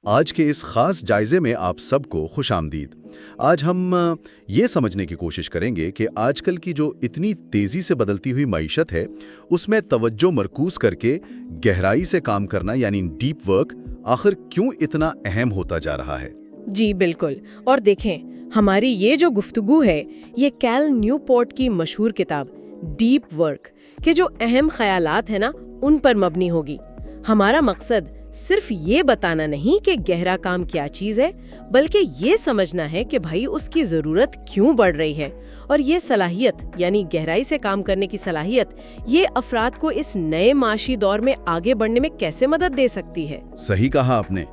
آج کے اس خاص جائزے میں آپ سب کو خوش آمدید۔ آج ہم یہ سمجھنے کی کوشش کریں گے کہ آج کل کی جو اتنی تیزی سے بدلتی ہوئی معیشت ہے اس میں توجہ مرکوز کر کے گہرائی سے کام کرنا یعنی ڈیپ ورک آخر کیوں اتنا اہم ہوتا جا رہا ہے۔ جی بالکل، اور دیکھیں ہماری یہ جو گفتگو ہے یہ کیل نیو پورٹ کی مشہور کتاب ڈیپ ورک کے جو اہم خیالات ہیں نا ان پر مبنی ہوگی۔ ہمارا مقصد صرف یہ بتانا نہیں کہ گہرا کام کیا چیز ہے، بلکہ یہ سمجھنا ہے کہ بھائی اس کی ضرورت کیوں بڑھ رہی ہے، اور یہ صلاحیت یعنی گہرائی سے کام کرنے کی صلاحیت یہ افراد کو اس نئے معاشی دور میں آگے بڑھنے میں کیسے مدد دے سکتی ہے۔ صحیح کہا آپ نے،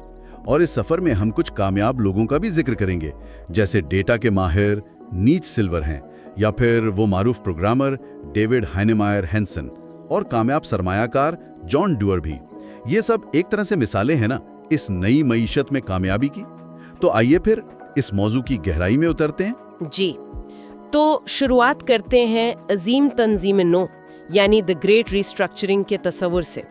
اور اس سفر میں ہم کچھ کامیاب لوگوں کا بھی ذکر کریں گے، جیسے ڈیٹا کے ماہر نیچ سلور ہیں، یا پھر وہ معروف پروگرامر ڈیوڈ ہائنمائر ہینسن، اور کامیاب سرمایہ کار جان ڈوئر بھی۔ یہ سب ایک طرح سے مثالیں ہیں نا اس نئی معیشت میں کامیابی کی۔ تو آئیے پھر اس موضوع کی گہرائی میں اترتے ہیں۔ جی، تو شروعات کرتے ہیں عظیم تنظیم نو یعنی دی گریٹ ریسٹرکچرنگ کے تصور سے۔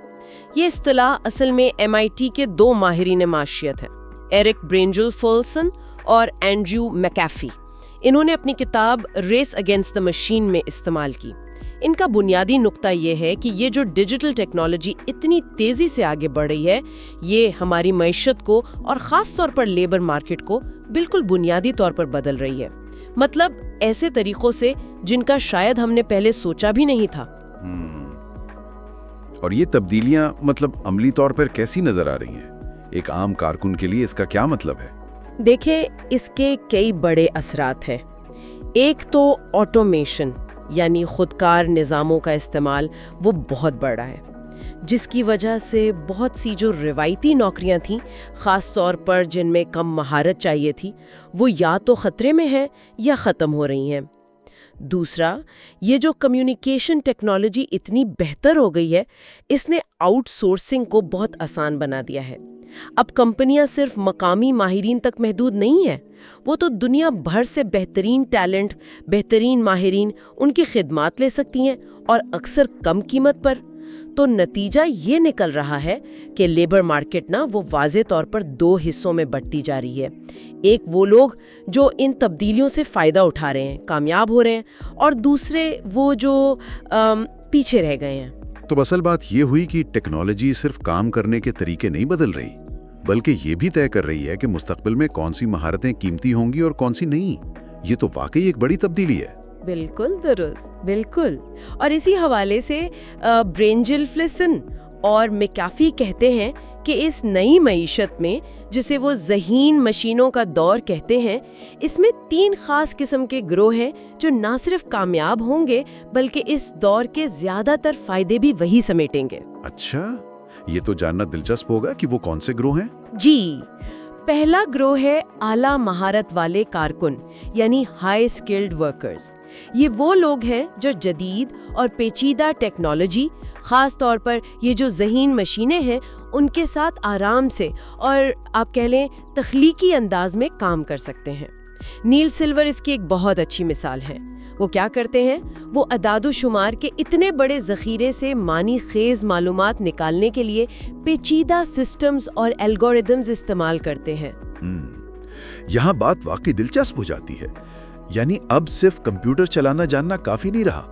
یہ اصطلاح اصل میں MIT کے دو ماہرین معاشیت ہیں، ایرک برینجل فولسن اور اینڈریو میکافی۔ انہوں نے اپنی کتاب ریس اگینسٹ دی مشین میں استعمال کی۔ ان کا بنیادی نقطہ یہ ہے کہ یہ جو ڈیجیٹل ٹیکنالوجی اتنی تیزی سے آگے بڑھ رہی ہے یہ ہماری معیشت کو اور خاص طور پر لیبر مارکیٹ کو بالکل بنیادی طور پر بدل رہی ہے، مطلب ایسے طریقوں سے جن کا شاید ہم نے پہلے سوچا بھی نہیں تھا۔ اور یہ تبدیلیاں مطلب عملی طور پر کیسی نظر آ رہی ہیں؟ ایک عام کارکن کے لیے اس کا کیا مطلب ہے؟ دیکھیں اس کے کئی بڑے اثرات ہیں۔ ایک تو آٹومیشن یعنی خودکار نظاموں کا استعمال وہ بہت بڑا ہے، جس کی وجہ سے بہت سی جو روایتی نوکریاں تھیں خاص طور پر جن میں کم مہارت چاہیے تھی وہ یا تو خطرے میں ہیں یا ختم ہو رہی ہیں۔ دوسرا، یہ جو کمیونیکیشن ٹیکنالوجی اتنی بہتر ہو گئی ہے اس نے آؤٹ سورسنگ کو بہت آسان بنا دیا ہے۔ اب کمپنیاں صرف مقامی ماہرین تک محدود نہیں ہیں، وہ تو دنیا بھر سے بہترین ٹیلنٹ، بہترین ماہرین ان کی خدمات لے سکتی ہیں اور اکثر کم قیمت پر۔ تو نتیجہ یہ نکل رہا ہے کہ لیبر مارکیٹ نا وہ واضح طور پر دو حصوں میں بٹتی جا رہی ہے۔ ایک وہ لوگ جو ان تبدیلیوں سے فائدہ اٹھا رہے ہیں، کامیاب ہو رہے ہیں، اور دوسرے وہ جو پیچھے رہ گئے ہیں۔ تو اصل بات یہ ہوئی کہ ٹیکنالوجی صرف کام کرنے کے طریقے نہیں بدل رہی، بلکہ یہ بھی طے کر رہی ہے کہ مستقبل میں کون سی مہارتیں قیمتی ہوں گی اور کون سی نہیں۔ یہ تو واقعی ایک بڑی تبدیلی ہے۔ بالکل درست، بالکل۔ اور اسی حوالے سے برینجل فلسن اور میکافی کہتے ہیں کہ اس نئی معیشت میں جسے وہ ذہین مشینوں کا دور کہتے ہیں، اس میں 3 خاص قسم کے گروہ ہیں جو نہ صرف کامیاب ہوں گے بلکہ اس دور کے زیادہ تر فائدے بھی وہی سمیٹیں گے۔ اچھا، یہ تو جاننا دلچسپ ہوگا کہ وہ کون سے گروہ ہیں۔ جی، پہلا گروہ ہے اعلیٰ مہارت والے کارکن یعنی ہائی اسکلڈ ورکرز۔ یہ وہ لوگ ہیں جو جدید اور پیچیدہ ٹیکنالوجی، خاص طور پر یہ جو ذہین مشینیں ہیں ان کے ساتھ آرام سے اور آپ کہہ لیں تخلیقی انداز میں کام کر سکتے ہیں۔ نیل سلور اس کی ایک بہت اچھی مثال ہے۔ وہ کیا کرتے ہیں؟ وہ اعداد و شمار کے اتنے بڑے ذخیرے سے معنی خیز معلومات نکالنے کے لیے پیچیدہ سسٹمز اور الگوریدمز استعمال کرتے ہیں۔ یہاں بات واقعی دلچسپ ہو جاتی ہے، یعنی اب صرف کمپیوٹر چلانا جاننا کافی نہیں رہا،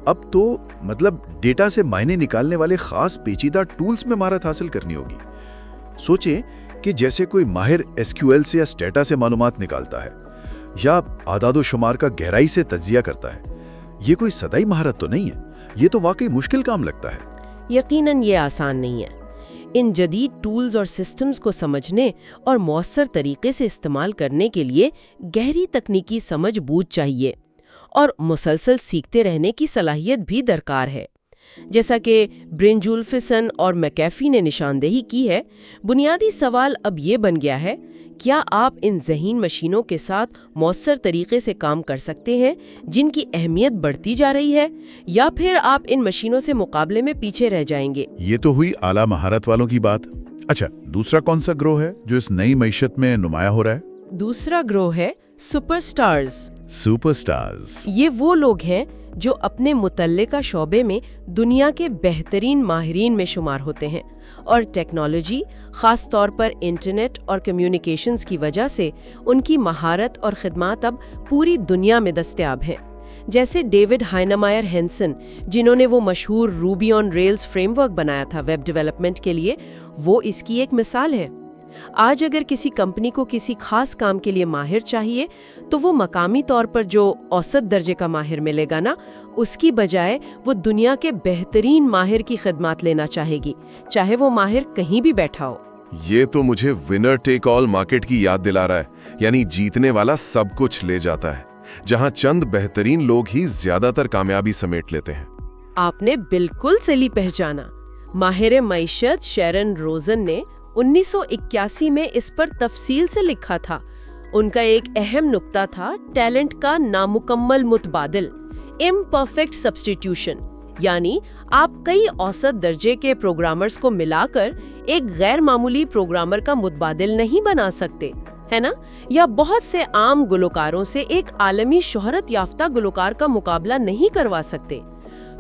اب تو مطلب ڈیٹا سے معنی نکالنے والے خاص پیچیدہ ٹولز میں مہارت حاصل کرنی ہوگی۔ سوچیں کہ جیسے کوئی ماہر SQL سے یا اسٹیٹا سے معلومات نکالتا ہے یا اعداد و شمار کا گہرائی سے تجزیہ کرتا ہے، یہ کوئی سدائی مہارت تو نہیں ہے، یہ تو واقعی مشکل کام لگتا ہے۔ یقیناً یہ آسان نہیں ہے۔ ان جدید ٹولز اور سسٹمز کو سمجھنے اور مؤثر طریقے سے استعمال کرنے کے لیے گہری تکنیکی سمجھ بوجھ چاہیے اور مسلسل سیکھتے رہنے کی صلاحیت بھی درکار ہے۔ جیسا کہ برینجل فلسن اور میکافی نے نشاندہی کی ہے، بنیادی سوال اب یہ بن گیا ہے، کیا آپ ان ذہین مشینوں کے ساتھ مؤثر طریقے سے کام کر سکتے ہیں جن کی اہمیت بڑھتی جا رہی ہے، یا پھر آپ ان مشینوں سے مقابلے میں پیچھے رہ جائیں گے؟ یہ تو ہوئی اعلیٰ مہارت والوں کی بات۔ اچھا، دوسرا کون سا گروہ ہے جو اس نئی معیشت میں نمایاں ہو رہا ہے؟ دوسرا گروہ ہے سپر سٹارز۔ سپر سٹارز، یہ وہ لوگ ہیں جو اپنے متعلقہ شعبے میں دنیا کے بہترین ماہرین میں شمار ہوتے ہیں، اور ٹیکنالوجی، خاص طور پر انٹرنیٹ اور کمیونیکیشنز کی وجہ سے ان کی مہارت اور خدمات اب پوری دنیا میں دستیاب ہیں۔ جیسے ڈیوڈ ہائنمائر ہینسن، جنہوں نے وہ مشہور روبی آن ریلز فریم ورک بنایا تھا ویب ڈیولپمنٹ کے لیے، وہ اس کی ایک مثال ہے۔ آج اگر کسی کمپنی کو کسی خاص کام کے لیے ماہر چاہیے تو وہ مقامی طور پر جو اوسط درجے کا ماہر ملے گا نا، اس کی بجائے وہ دنیا کے بہترین ماہر کی خدمات لینا چاہے گی، چاہے وہ ماہر کہیں بھی بیٹھا ہو۔ یہ تو مجھے ونر ٹیک آل مارکیٹ کی یاد دلا رہا ہے، یعنی جیتنے والا سب کچھ لے جاتا ہے، جہاں چند بہترین لوگ ہی زیادہ تر کامیابی سمیٹ لیتے ہیں۔ آپ نے بالکل صحیح پہچانا۔ ماہر معیشت شیرن روزن نے 1981 میں اس پر تفصیل سے لکھا تھا۔ ان کا ایک اہم نقطہ تھا ٹیلنٹ کا نامکمل متبادل، امپرفیکٹ سبسٹیٹیوشن، یعنی آپ کئی اوسط درجے کے پروگرامرز کو ملا کر ایک غیر معمولی پروگرامر کا متبادل نہیں بنا سکتے، ہے نا؟ یا بہت سے عام گلوکاروں سے ایک عالمی شہرت یافتہ گلوکار کا مقابلہ نہیں کروا سکتے۔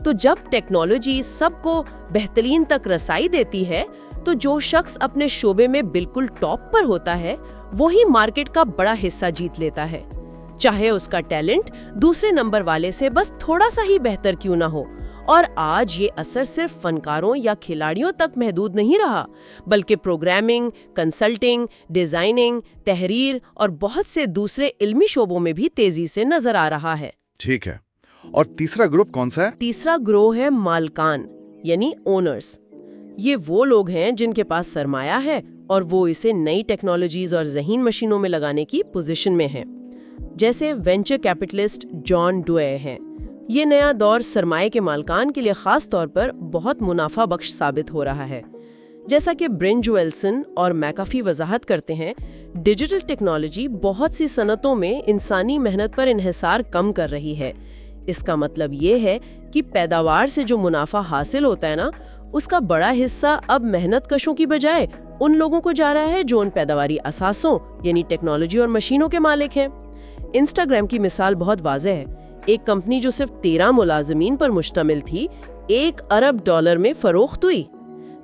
تو جب ٹیکنالوجی سب کو بہترین تک رسائی دیتی ہے تو جو شخص اپنے شعبے میں بالکل ٹاپ پر ہوتا ہے وہی مارکیٹ کا بڑا حصہ جیت لیتا ہے، چاہے اس کا ٹیلنٹ دوسرے نمبر والے سے بس تھوڑا سا ہی بہتر کیوں نہ ہو۔ اور آج یہ اثر صرف فنکاروں یا کھلاڑیوں تک محدود نہیں رہا، بلکہ پروگرامنگ، کنسلٹنگ، ڈیزائننگ، تحریر اور بہت سے دوسرے علمی شعبوں میں بھی تیزی سے نظر آ رہا ہے۔ ٹھیک ہے، اور تیسرا گروپ کون سا ہے؟ تیسرا گروہ ہے مالکان، یعنی اونرز۔ یہ وہ لوگ ہیں جن کے پاس سرمایہ ہے اور وہ اسے نئی ٹیکنالوجیز اور ذہین مشینوں میں لگانے کی پوزیشن میں ہیں، جیسے وینچر کیپٹلسٹ جان ڈوئے ہیں۔ یہ نیا دور سرمایہ کے مالکان کے لیے خاص طور پر بہت منافع بخش ثابت ہو رہا ہے۔ جیسا کہ برنج ویلسن اور میکافی وضاحت کرتے ہیں، ڈیجیٹل ٹیکنالوجی بہت سی صنعتوں میں انسانی محنت پر انحصار کم کر رہی ہے۔ اس کا مطلب یہ ہے کہ پیداوار سے جو منافع حاصل ہوتا ہے نا، اس کا بڑا حصہ اب محنت کشوں کی بجائے ان لوگوں کو جا رہا ہے جو ان پیداواری اساسوں یعنی ٹیکنالوجی اور مشینوں کے مالک ہیں۔ انسٹاگرام کی مثال بہت واضح ہے۔ ایک کمپنی جو صرف 13 ملازمین پر مشتمل تھی، $1 ارب میں فروخت ہوئی۔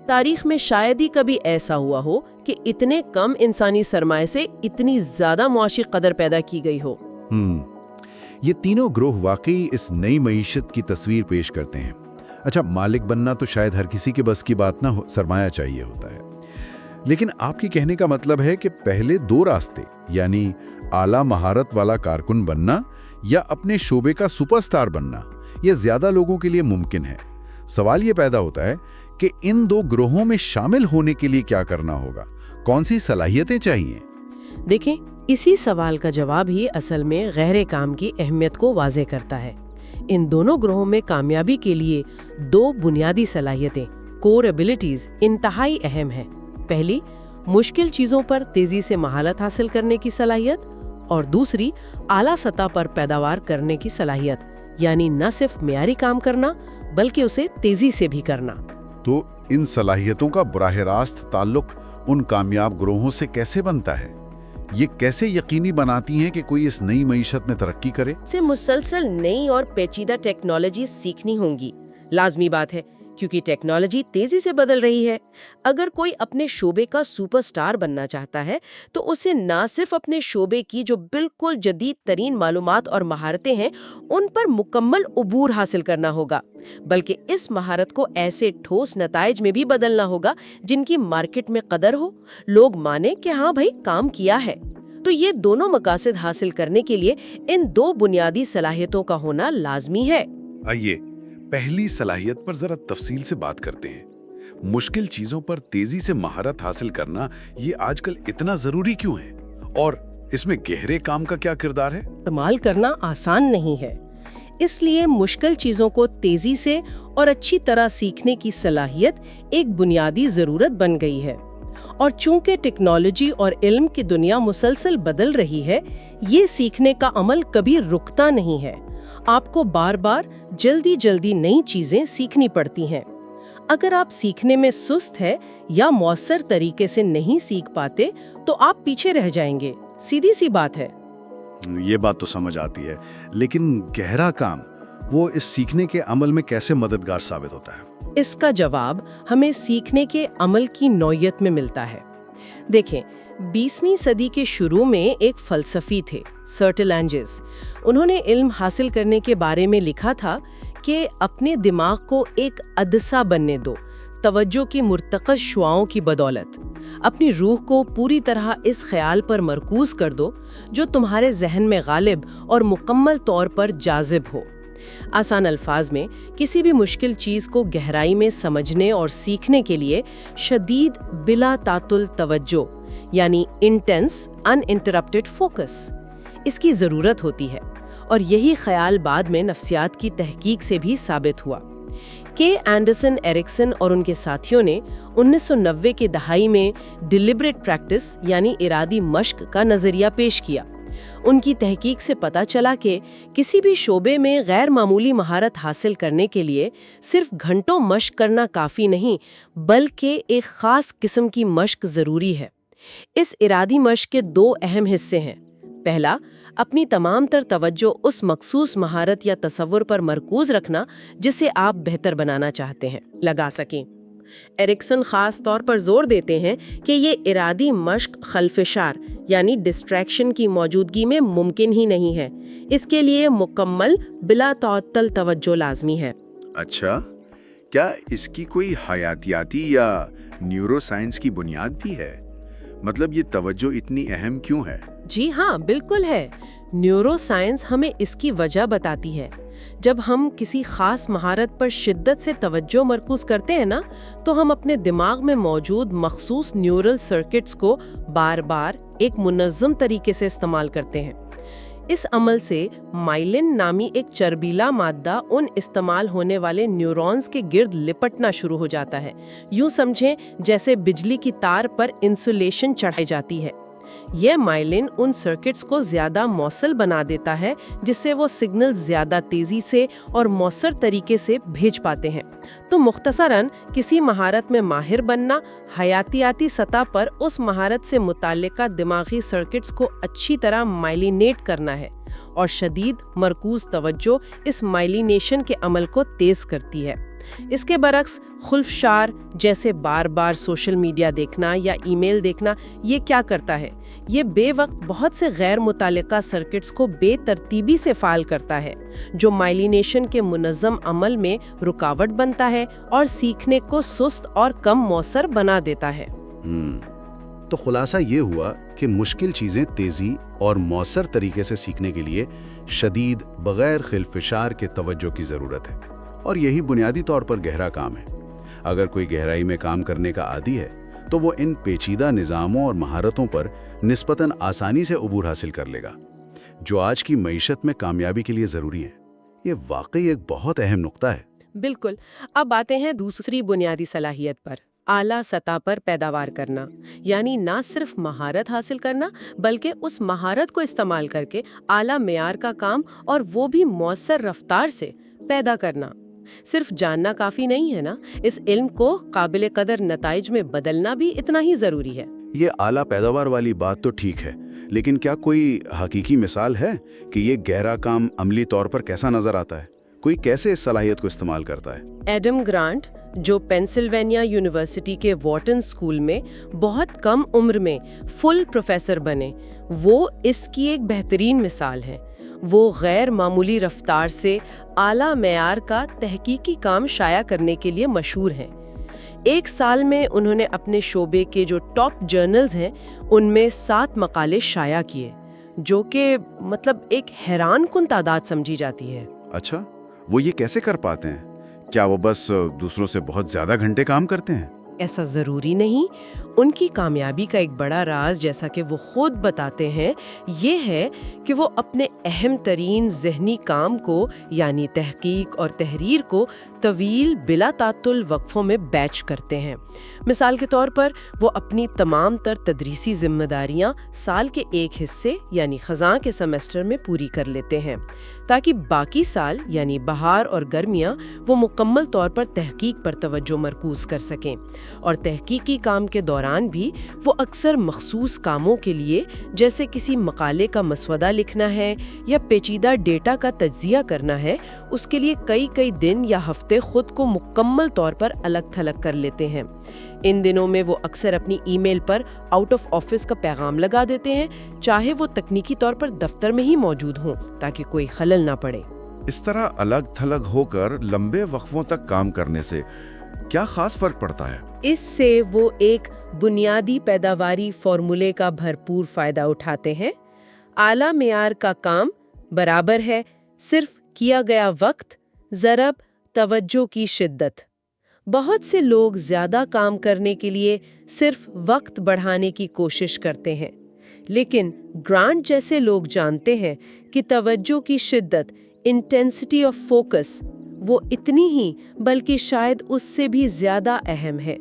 تاریخ میں شاید ہی کبھی ایسا ہوا ہو کہ اتنے کم انسانی سرمایہ سے اتنی زیادہ معاشی قدر پیدا کی گئی ہو۔ یہ تینوں گروہ واقعی اس نئی معیشت کی تصویر پیش کرتے ہیں۔ اچھا، مالک بننا تو شاید ہر کسی کے بس کی بات نہ ہو، سرمایہ چاہیے ہوتا ہے، لیکن آپ کی کہنے کا مطلب ہے کہ پہلے دو راستے، یعنی اعلیٰ مہارت والا کارکن بننا یا اپنے شعبے کا سپر سٹار بننا، یہ زیادہ لوگوں کے لیے ممکن ہے۔ سوال یہ پیدا ہوتا ہے کہ ان دو گروہوں میں شامل ہونے کے لیے کیا کرنا ہوگا، کون سی صلاحیتیں چاہیے؟ دیکھیں، اسی سوال کا جواب ہی اصل میں غیر کام کی اہمیت کو واضح کرتا ہے۔ ان دونوں گروہوں میں کامیابی کے لیے دو بنیادی صلاحیتیں، کور ایبلٹیز، انتہائی اہم ہیں۔ پہلی، مشکل چیزوں پر تیزی سے مہارت حاصل کرنے کی صلاحیت، اور دوسری، اعلیٰ سطح پر پیداوار کرنے کی صلاحیت، یعنی نہ صرف معیاری کام کرنا بلکہ اسے تیزی سے بھی کرنا۔ تو ان صلاحیتوں کا براہ راست تعلق ان کامیاب گروہوں سے کیسے بنتا ہے؟ یہ کیسے یقینی بناتی ہیں کہ کوئی اس نئی معیشت میں ترقی کرے؟ سے مسلسل نئی اور پیچیدہ ٹیکنالوجی سیکھنی ہوں گی، لازمی بات ہے، کیونکہ ٹیکنالوجی تیزی سے بدل رہی ہے۔ اگر کوئی اپنے شعبے کا سپر سٹار بننا چاہتا ہے تو اسے نہ صرف اپنے شعبے کی جو بالکل جدید ترین معلومات اور مہارتیں ہیں ان پر مکمل عبور حاصل کرنا ہوگا، بلکہ اس مہارت کو ایسے ٹھوس نتائج میں بھی بدلنا ہوگا جن کی مارکیٹ میں قدر ہو، لوگ مانیں کہ ہاں بھائی کام کیا ہے۔ تو یہ دونوں مقاصد حاصل کرنے کے لیے ان دو بنیادی صلاحیتوں کا ہونا لازمی ہے۔ آئیے پہلی صلاحیت پر ذرا تفصیل سے بات کرتے ہیں۔ مشکل چیزوں پر تیزی سے مہارت حاصل کرنا یہ آج کل اتنا ضروری کیوں ہے، اور اس میں گہرے کام کا کیا کردار ہے؟ استعمال کرنا آسان نہیں ہے، اس لیے مشکل چیزوں کو تیزی سے اور اچھی طرح سیکھنے کی صلاحیت ایک بنیادی ضرورت بن گئی ہے۔ اور چونکہ ٹیکنالوجی اور علم کی دنیا مسلسل بدل رہی ہے، یہ سیکھنے کا عمل کبھی رکتا نہیں ہے۔ آپ کو بار بار جلدی نئی چیزیں سیکھنی پڑتی ہیں۔ اگر آپ سیکھنے میں سست ہے یا مؤثر طریقے سے نہیں سیکھ پاتے تو آپ پیچھے رہ جائیں گے، سیدھی سی بات ہے۔ یہ بات تو سمجھ آتی ہے، لیکن گہرا کام وہ اس سیکھنے کے عمل میں کیسے مددگار ثابت ہوتا ہے؟ اس کا جواب ہمیں سیکھنے کے عمل کی نوعیت میں ملتا ہے۔ دیکھیں، 20ویں صدی کے شروع میں ایک فلسفی تھے، سرٹلینجز۔ انہوں نے علم حاصل کرنے کے بارے میں لکھا تھا کہ اپنے دماغ کو ایک عدسہ بننے دو، توجہ کی مرتکز شعاؤں کی بدولت۔ اپنی روح کو پوری طرح اس خیال پر مرکوز کر دو جو تمہارے ذہن میں غالب اور مکمل طور پر جاذب ہو۔ آسان الفاظ میں، کسی بھی مشکل چیز کو گہرائی میں سمجھنے اور سیکھنے کے لیے شدید بلا تعطل توجہ یعنی انٹینس ان انٹرپٹڈ فوکس اس کی ضرورت ہوتی ہے، اور یہی خیال بعد میں نفسیات کی تحقیق سے بھی ثابت ہوا۔ اینڈرسن ایرکسن اور ان کے ساتھیوں نے 1990 کے دہائی میں ڈیلیبریٹ پریکٹس یعنی ارادی مشق کا نظریہ پیش کیا۔ ان کی تحقیق سے پتہ چلا کہ کسی بھی شعبے میں غیر معمولی مہارت حاصل کرنے کے لیے صرف گھنٹوں مشق کرنا کافی نہیں، بلکہ ایک خاص قسم کی مشق ضروری ہے۔ اس ارادی مشق کے 2 اہم حصے ہیں۔ پہلا، اپنی تمام تر توجہ اس مخصوص مہارت یا تصور پر مرکوز رکھنا جسے آپ بہتر بنانا چاہتے ہیں، لگا سکیں۔ ایرکسن خاص طور پر زور دیتے ہیں کہ یہ ارادی مشق خلفشار یعنی ڈسٹریکشن کی موجودگی میں ممکن ہی نہیں ہے، اس کے لیے مکمل بلا تعطل توجہ لازمی ہے۔ اچھا، کیا اس کی کوئی حیاتیاتی یا نیورو سائنس کی بنیاد بھی ہے؟ مطلب یہ توجہ اتنی اہم کیوں ہے؟ جی ہاں، بالکل ہے۔ نیورو سائنس ہمیں اس کی وجہ بتاتی ہے۔ جب ہم کسی خاص مہارت پر شدت سے توجہ مرکوز کرتے ہیں نا، تو ہم اپنے دماغ میں موجود مخصوص نیورل سرکٹس کو بار بار ایک منظم طریقے سے استعمال کرتے ہیں۔ اس عمل سے مائلن نامی ایک چربیلا مادہ ان استعمال ہونے والے نیورونز کے گرد لپٹنا شروع ہو جاتا ہے۔ یوں سمجھیں جیسے بجلی کی تار پر انسولیشن چڑھائی جاتی ہے۔ یہ مائلن ان سرکٹس کو زیادہ موصل بنا دیتا ہے، جس سے وہ سگنل زیادہ تیزی سے اور مؤثر طریقے سے بھیج پاتے ہیں۔ تو مختصراً، کسی مہارت میں ماہر بننا حیاتیاتی سطح پر اس مہارت سے متعلقہ دماغی سرکٹس کو اچھی طرح مائلینیٹ کرنا ہے، اور شدید مرکوز توجہ اس مائلینیشن کے عمل کو تیز کرتی ہے۔ اس کے برعکس خلفشار جیسے بار بار سوشل میڈیا دیکھنا یا ای میل دیکھنا، یہ کیا کرتا ہے؟ یہ بے وقت بہت سے غیر متعلقہ سرکٹس کو بے ترتیبی سے فعال کرتا ہے، جو مائلینیشن کے منظم عمل میں رکاوٹ بنتا ہے اور سیکھنے کو سست اور کم مؤثر بنا دیتا ہے۔ تو خلاصہ یہ ہوا کہ مشکل چیزیں تیزی اور مؤثر طریقے سے سیکھنے کے لیے شدید بغیر خلفشار کے توجہ کی ضرورت ہے، اور یہی بنیادی طور پر گہرا کام ہے۔ اگر کوئی گہرائی میں کام کرنے کا عادی ہے تو وہ ان پیچیدہ نظاموں اور مہارتوں پر نسبتاً آسانی سے عبور حاصل کر لے گا، جو آج کی معیشت میں کامیابی کے لیے ضروری ہے۔ یہ واقعی ایک بہت اہم نقطہ ہے۔ بالکل۔ اب آتے ہیں دوسری بنیادی صلاحیت پر، اعلیٰ سطح پر پیداوار کرنا، یعنی نہ صرف مہارت حاصل کرنا بلکہ اس مہارت کو استعمال کر کے اعلیٰ معیار کا کام، اور وہ بھی مؤثر رفتار سے پیدا کرنا۔ صرف جاننا کافی نہیں ہے نا، اس علم کو قابل قدر نتائج میں بدلنا بھی اتنا ہی ضروری ہے۔ یہ اعلیٰ پیداوار والی بات تو ٹھیک ہے، لیکن کیا کوئی حقیقی مثال ہے کہ یہ گہرا کام عملی طور پر کیسا نظر آتا ہے؟ کوئی کیسے اس صلاحیت کو استعمال کرتا ہے؟ ایڈم گرانٹ، جو پینسلوینیا یونیورسٹی کے وارٹن اسکول میں بہت کم عمر میں فل پروفیسر بنے، وہ اس کی ایک بہترین مثال ہے۔ وہ غیر معمولی رفتار سے اعلیٰ معیار کا تحقیقی کام شائع کرنے کے لیے مشہور ہیں۔ 1 سال میں انہوں نے اپنے شعبے کے جو ٹاپ جرنلز ہیں ان میں 7 مقالے شائع کیے، جو کہ ایک حیران کن تعداد سمجھی جاتی ہے۔ اچھا، وہ یہ کیسے کر پاتے ہیں؟ کیا وہ بس دوسروں سے بہت زیادہ گھنٹے کام کرتے ہیں؟ ایسا ضروری نہیں۔ ان کی کامیابی کا ایک بڑا راز، جیسا کہ وہ خود بتاتے ہیں، یہ ہے کہ وہ اپنے اہم ترین ذہنی کام کو یعنی تحقیق اور تحریر کو طویل بلا تعطل وقفوں میں بیچ کرتے ہیں۔ مثال کے طور پر وہ اپنی تمام تر تدریسی ذمہ داریاں سال کے ایک حصے یعنی خزاں کے سیمسٹر میں پوری کر لیتے ہیں، تاکہ باقی سال یعنی بہار اور گرمیاں وہ مکمل طور پر تحقیق پر توجہ مرکوز کر سکیں، اور تحقیقی کام کے دوران دوران بھی وہ اکثر مخصوص کاموں کے لیے، جیسے کسی مقالے کا مسودہ لکھنا ہے یا پیچیدہ ڈیٹا کا تجزیہ کرنا ہے، اس کے لیے کئی دن یا ہفتے خود کو مکمل طور پر الگ تھلگ کر لیتے ہیں۔ ان دنوں میں وہ اکثر اپنی ای میل پر آؤٹ آف آفس کا پیغام لگا دیتے ہیں، چاہے وہ تکنیکی طور پر دفتر میں ہی موجود ہوں، تاکہ کوئی خلل نہ پڑے۔ اس طرح الگ تھلگ ہو کر لمبے وقفوں تک کام کرنے سے کیا خاص فرق پڑتا ہے؟ اس سے وہ ایک بنیادی پیداواری فارمولے کا بھرپور فائدہ اٹھاتے ہیں۔ اعلیٰ معیار کا کام برابر ہے صرف کیا گیا وقت ضرب توجہ کی شدت۔ بہت سے لوگ زیادہ کام کرنے کے لیے صرف وقت بڑھانے کی کوشش کرتے ہیں، لیکن گرانٹ جیسے لوگ جانتے ہیں کہ توجہ کی شدت، انٹینسٹی آف فوکس، وہ اتنی ہی بلکہ شاید اس سے بھی زیادہ اہم ہے۔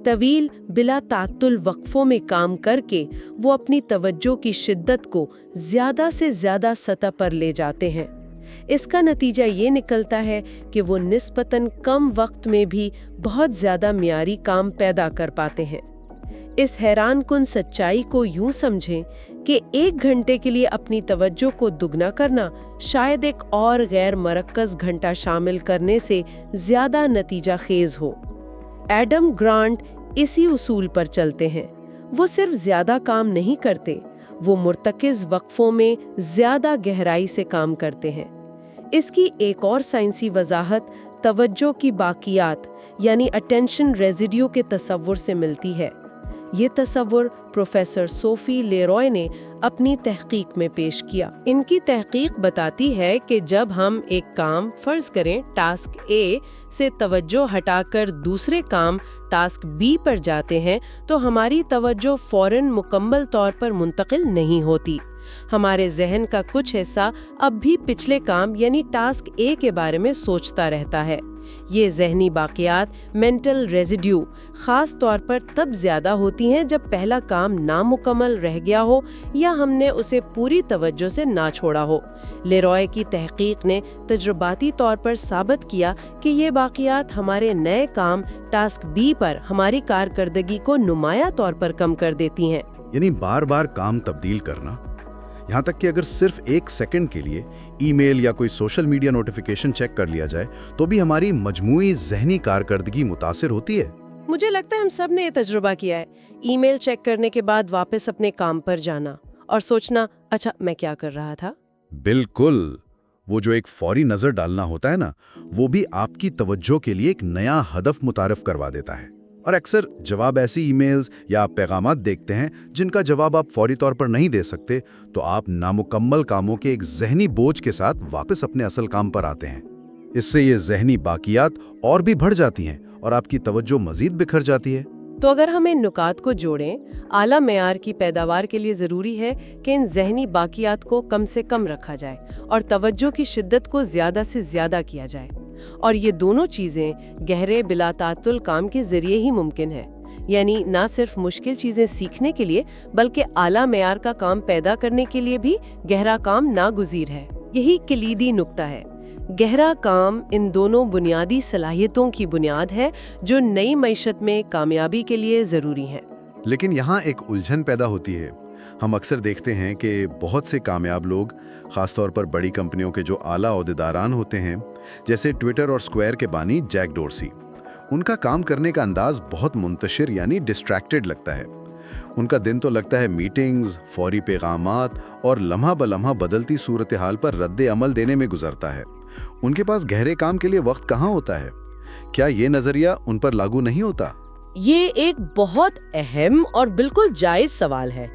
طویل بلا تعطل وقفوں میں کام کر کے وہ اپنی توجہ کی شدت کو زیادہ سے زیادہ سطح پر لے جاتے ہیں۔ اس کا نتیجہ یہ نکلتا ہے کہ وہ نسبتاً کم وقت میں بھی بہت زیادہ معیاری کام پیدا کر پاتے ہیں۔ اس حیران کن سچائی کو یوں سمجھیں کہ 1 گھنٹے کے لیے اپنی توجہ کو دگنا کرنا شاید ایک اور غیر مرکز گھنٹہ شامل کرنے سے زیادہ نتیجہ خیز ہو۔ ایڈم گرانٹ اسی اصول پر چلتے ہیں۔ وہ صرف زیادہ کام نہیں کرتے، وہ مرتکز وقفوں میں زیادہ گہرائی سے کام کرتے ہیں۔ اس کی ایک اور سائنسی وضاحت توجہ کی باقیات یعنی اٹینشن ریزیڈیو کے تصور سے ملتی ہے۔ یہ تصور پروفیسر سوفی لیروئے نے اپنی تحقیق میں پیش کیا۔ ان کی تحقیق بتاتی ہے کہ جب ہم ایک کام فرض کریں ٹاسک اے سے توجہ ہٹا کر دوسرے کام ٹاسک بی پر جاتے ہیں تو ہماری توجہ فوراً مکمل طور پر منتقل نہیں ہوتی۔ ہمارے ذہن کا کچھ حصہ اب بھی پچھلے کام یعنی ٹاسک اے کے بارے میں سوچتا رہتا ہے۔ یہ ذہنی باقیات مینٹل ریزیڈیو خاص طور پر تب زیادہ ہوتی ہیں جب پہلا کام نامکمل رہ گیا ہو یا ہم نے اسے پوری توجہ سے نہ چھوڑا ہو۔ لیروئے کی تحقیق نے تجرباتی طور پر ثابت کیا کہ یہ باقیات ہمارے نئے کام ٹاسک بی پر ہماری کارکردگی کو نمایاں طور پر کم کر دیتی ہیں۔ یعنی بار بار کام تبدیل کرنا، یہاں تک کہ اگر صرف 1 سیکنڈ کے لیے ای میل یا کوئی سوشل میڈیا نوٹیفیکیشن چیک کر لیا جائے تو بھی ہماری مجموعی ذہنی کارکردگی متاثر ہوتی ہے۔ مجھے لگتا ہے ہم سب نے یہ تجربہ کیا ہے، ای میل چیک کرنے کے بعد واپس اپنے کام پر جانا اور سوچنا اچھا میں کیا کر رہا تھا۔ بالکل، وہ جو ایک فوری نظر ڈالنا ہوتا ہے نا، وہ بھی آپ کی توجہ کے لیے ایک نیا ہدف متعارف کروا دیتا ہے۔ اور اکثر جب آپ ایسی ای میلز یا پیغامات دیکھتے ہیں جن کا جواب آپ فوری طور پر نہیں دے سکتے تو آپ نامکمل کاموں کے ایک ذہنی بوجھ کے ساتھ واپس اپنے اصل کام پر آتے ہیں۔ اس سے یہ ذہنی باقیات اور بھی بڑھ جاتی ہیں اور آپ کی توجہ مزید بکھر جاتی ہے۔ تو اگر ہم ان نکات کو جوڑیں، اعلیٰ معیار کی پیداوار کے لیے ضروری ہے کہ ان ذہنی باقیات کو کم سے کم رکھا جائے اور توجہ کی شدت کو زیادہ سے زیادہ کیا جائے، اور یہ دونوں چیزیں گہرے بلا تعطل کام کے ذریعے ہی ممکن ہے۔ یعنی نہ صرف مشکل چیزیں سیکھنے کے لیے بلکہ اعلیٰ معیار کا کام پیدا کرنے کے لیے بھی گہرا کام ناگزیر ہے۔ یہی کلیدی نقطہ ہے۔ گہرا کام ان دونوں بنیادی صلاحیتوں کی بنیاد ہے جو نئی معیشت میں کامیابی کے لیے ضروری ہیں۔ لیکن یہاں ایک الجھن پیدا ہوتی ہے۔ ہم اکثر دیکھتے ہیں کہ بہت سے کامیاب لوگ، خاص طور پر بڑی کمپنیوں کے جو اعلیٰ عہدیداران ہوتے ہیں، جیسے ٹویٹر اور اسکوائر کے بانی جیک ڈورسی، ان کا کام کرنے کا انداز بہت منتشر یعنی ڈسٹریکٹڈ لگتا ہے۔ ان کا دن تو لگتا ہے میٹنگز، فوری پیغامات اور لمحہ بلمحہ بدلتی صورتحال پر رد عمل دینے میں گزرتا ہے۔ ان کے پاس گہرے کام کے لیے وقت کہاں ہوتا ہے؟ کیا یہ نظریہ ان پر لاگو نہیں ہوتا؟ یہ ایک بہت اہم اور بالکل جائز سوال ہے۔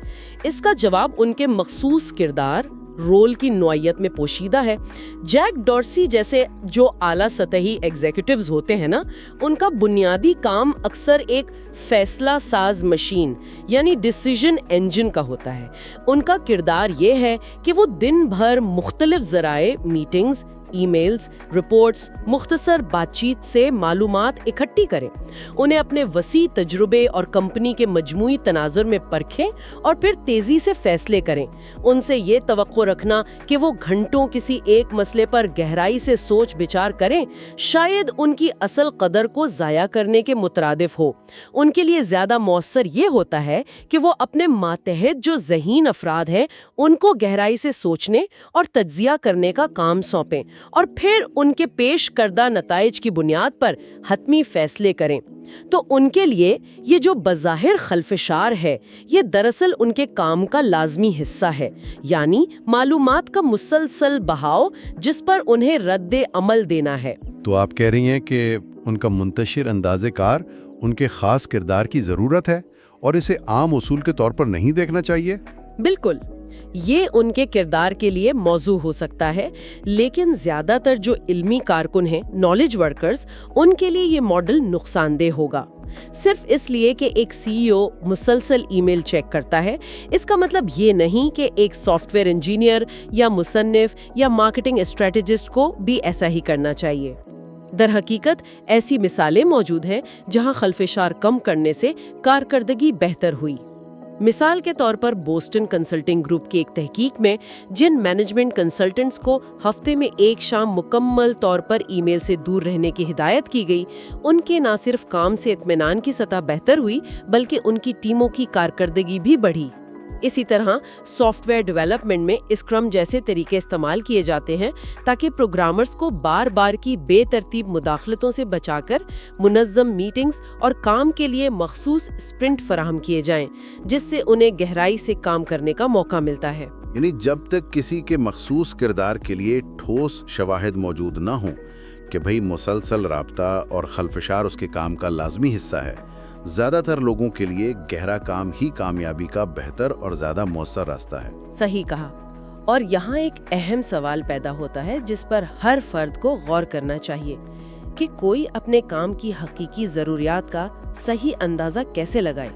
اس کا جواب ان کے مخصوص کردار، رول کی نوعیت میں پوشیدہ ہے۔ جیک ڈورسی جیسے جو اعلیٰ سطحی ایگزیکٹوز ہوتے ہیں نا، ان کا بنیادی کام اکثر ایک فیصلہ ساز مشین یعنی ڈیسیژن انجن کا ہوتا ہے۔ ان کا کردار یہ ہے کہ وہ دن بھر مختلف ذرائع، میٹنگز، ای میلز، رپورٹس، مختصر بات چیت سے معلومات اکٹھی کریں، انہیں اپنے وسیع تجربے اور کمپنی کے مجموعی تناظر میں پرکھیں اور پھر تیزی سے فیصلے کریں۔ ان سے یہ توقع رکھنا کہ وہ گھنٹوں کسی ایک مسئلے پر گہرائی سے سوچ بچار کریں، شاید ان کی اصل قدر کو ضائع کرنے کے مترادف ہو۔ ان کے لیے زیادہ مؤثر یہ ہوتا ہے کہ وہ اپنے ماتحت جو ذہین افراد ہیں ان کو گہرائی سے سوچنے اور تجزیہ کرنے کا کام سونپیں اور پھر ان کے پیش کردہ نتائج کی بنیاد پر حتمی فیصلے کریں۔ تو ان کے لیے یہ جو بظاہر خلفشار ہے، یہ دراصل ان کے کام کا لازمی حصہ ہے، یعنی معلومات کا مسلسل بہاؤ جس پر انہیں رد عمل دینا ہے۔ تو آپ کہہ رہی ہیں کہ ان کا منتشر انداز کار ان کے خاص کردار کی ضرورت ہے اور اسے عام اصول کے طور پر نہیں دیکھنا چاہیے؟ بالکل، یہ ان کے کردار کے لیے موضوع ہو سکتا ہے، لیکن زیادہ تر جو علمی کارکن ہیں، نالج ورکرز، ان کے لیے یہ ماڈل نقصان دہ ہوگا۔ صرف اس لیے کہ ایک سی ای او مسلسل ای میل چیک کرتا ہے، اس کا مطلب یہ نہیں کہ ایک سافٹ ویئر انجینئر یا مصنف یا مارکیٹنگ اسٹریٹجسٹ کو بھی ایسا ہی کرنا چاہیے۔ در حقیقت ایسی مثالیں موجود ہیں جہاں خلفشار کم کرنے سے کارکردگی بہتر ہوئی۔ مثال کے طور پر بوسٹن کنسلٹنگ گروپ کی ایک تحقیق میں جن مینجمنٹ کنسلٹنٹس کو ہفتے میں ایک شام مکمل طور پر ای میل سے دور رہنے کی ہدایت کی گئی، ان کے نہ صرف کام سے اطمینان کی سطح بہتر ہوئی بلکہ ان کی ٹیموں کی کارکردگی بھی بڑھی۔ اسی طرح سافٹ ویئر ڈیولپمنٹ میں اسکرم جیسے طریقے استعمال کیے جاتے ہیں تاکہ پروگرامرز کو بار بار کی بے ترتیب مداخلتوں سے بچا کر منظم میٹنگز اور کام کے لیے مخصوص اسپرنٹ فراہم کیے جائیں، جس سے انہیں گہرائی سے کام کرنے کا موقع ملتا ہے۔ یعنی جب تک کسی کے مخصوص کردار کے لیے ٹھوس شواہد موجود نہ ہوں کہ بھئی مسلسل رابطہ اور خلفشار اس کے کام کا لازمی حصہ ہے، زیادہ تر لوگوں کے لیے گہرا کام ہی کامیابی کا بہتر اور زیادہ مؤثر راستہ ہے۔ صحیح کہا۔ اور یہاں ایک اہم سوال پیدا ہوتا ہے جس پر ہر فرد کو غور کرنا چاہیے کہ کوئی اپنے کام کی حقیقی ضروریات کا صحیح اندازہ کیسے لگائے،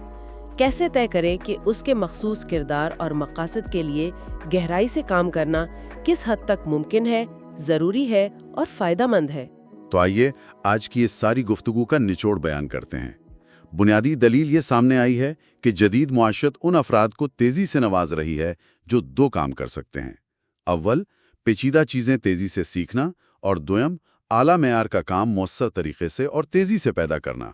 کیسے طے کرے کہ اس کے مخصوص کردار اور مقاصد کے لیے گہرائی سے کام کرنا کس حد تک ممکن ہے، ضروری ہے اور فائدہ مند ہے۔ تو آئیے آج کی اس ساری گفتگو کا نچوڑ بیان کرتے ہیں۔ بنیادی دلیل یہ سامنے آئی ہے کہ جدید معاشرت ان افراد کو تیزی سے نواز رہی ہے جو دو کام کر سکتے ہیں۔ اول، پیچیدہ چیزیں تیزی سے سیکھنا، اور دویم، اعلیٰ معیار کا کام مؤثر طریقے سے اور تیزی سے پیدا کرنا۔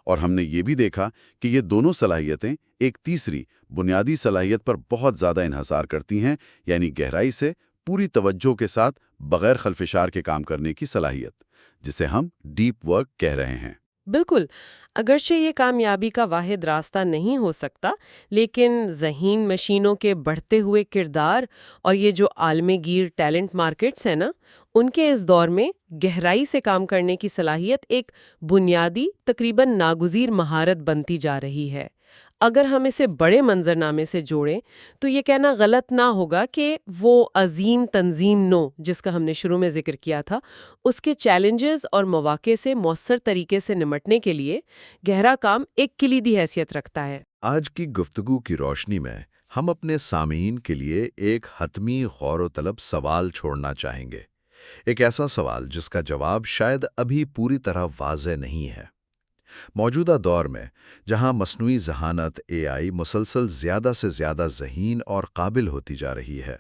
اور ہم نے یہ بھی دیکھا کہ یہ دونوں صلاحیتیں ایک تیسری بنیادی صلاحیت پر بہت زیادہ انحصار کرتی ہیں، یعنی گہرائی سے پوری توجہ کے ساتھ بغیر خلفشار کے کام کرنے کی صلاحیت، جسے ہم ڈیپ ورک کہہ رہے ہیں۔ بالکل، اگرچہ یہ کامیابی کا واحد راستہ نہیں ہو سکتا، لیکن ذہین مشینوں کے بڑھتے ہوئے کردار اور یہ جو عالمی گیر ٹیلنٹ مارکیٹس ہیں نا، ان کے اس دور میں گہرائی سے کام کرنے کی صلاحیت ایک بنیادی، تقریباً ناگزیر مہارت بنتی جا رہی ہے۔ اگر ہم اسے بڑے منظرنامے سے جوڑیں تو یہ کہنا غلط نہ ہوگا کہ وہ عظیم تنظیم نو جس کا ہم نے شروع میں ذکر کیا تھا، اس کے چیلنجز اور مواقع سے مؤثر طریقے سے نمٹنے کے لیے گہرا کام ایک کلیدی حیثیت رکھتا ہے۔ آج کی گفتگو کی روشنی میں ہم اپنے سامعین کے لیے ایک حتمی غور و طلب سوال چھوڑنا چاہیں گے، ایک ایسا سوال جس کا جواب شاید ابھی پوری طرح واضح نہیں ہے۔ موجودہ دور میں جہاں مصنوعی ذہانت AI مسلسل زیادہ سے زیادہ ذہین اور قابل ہوتی جا رہی ہے،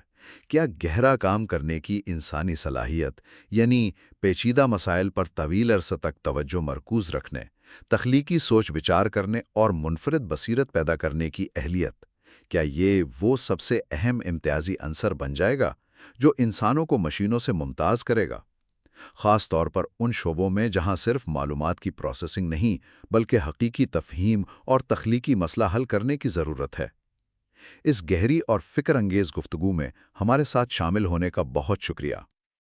کیا گہرا کام کرنے کی انسانی صلاحیت، یعنی پیچیدہ مسائل پر طویل عرصہ تک توجہ مرکوز رکھنے، تخلیقی سوچ بچار کرنے اور منفرد بصیرت پیدا کرنے کی اہلیت، کیا یہ وہ سب سے اہم امتیازی عنصر بن جائے گا جو انسانوں کو مشینوں سے ممتاز کرے گا؟ خاص طور پر ان شعبوں میں جہاں صرف معلومات کی پروسیسنگ نہیں بلکہ حقیقی تفہیم اور تخلیقی مسئلہ حل کرنے کی ضرورت ہے۔ اس گہری اور فکر انگیز گفتگو میں ہمارے ساتھ شامل ہونے کا بہت شکریہ۔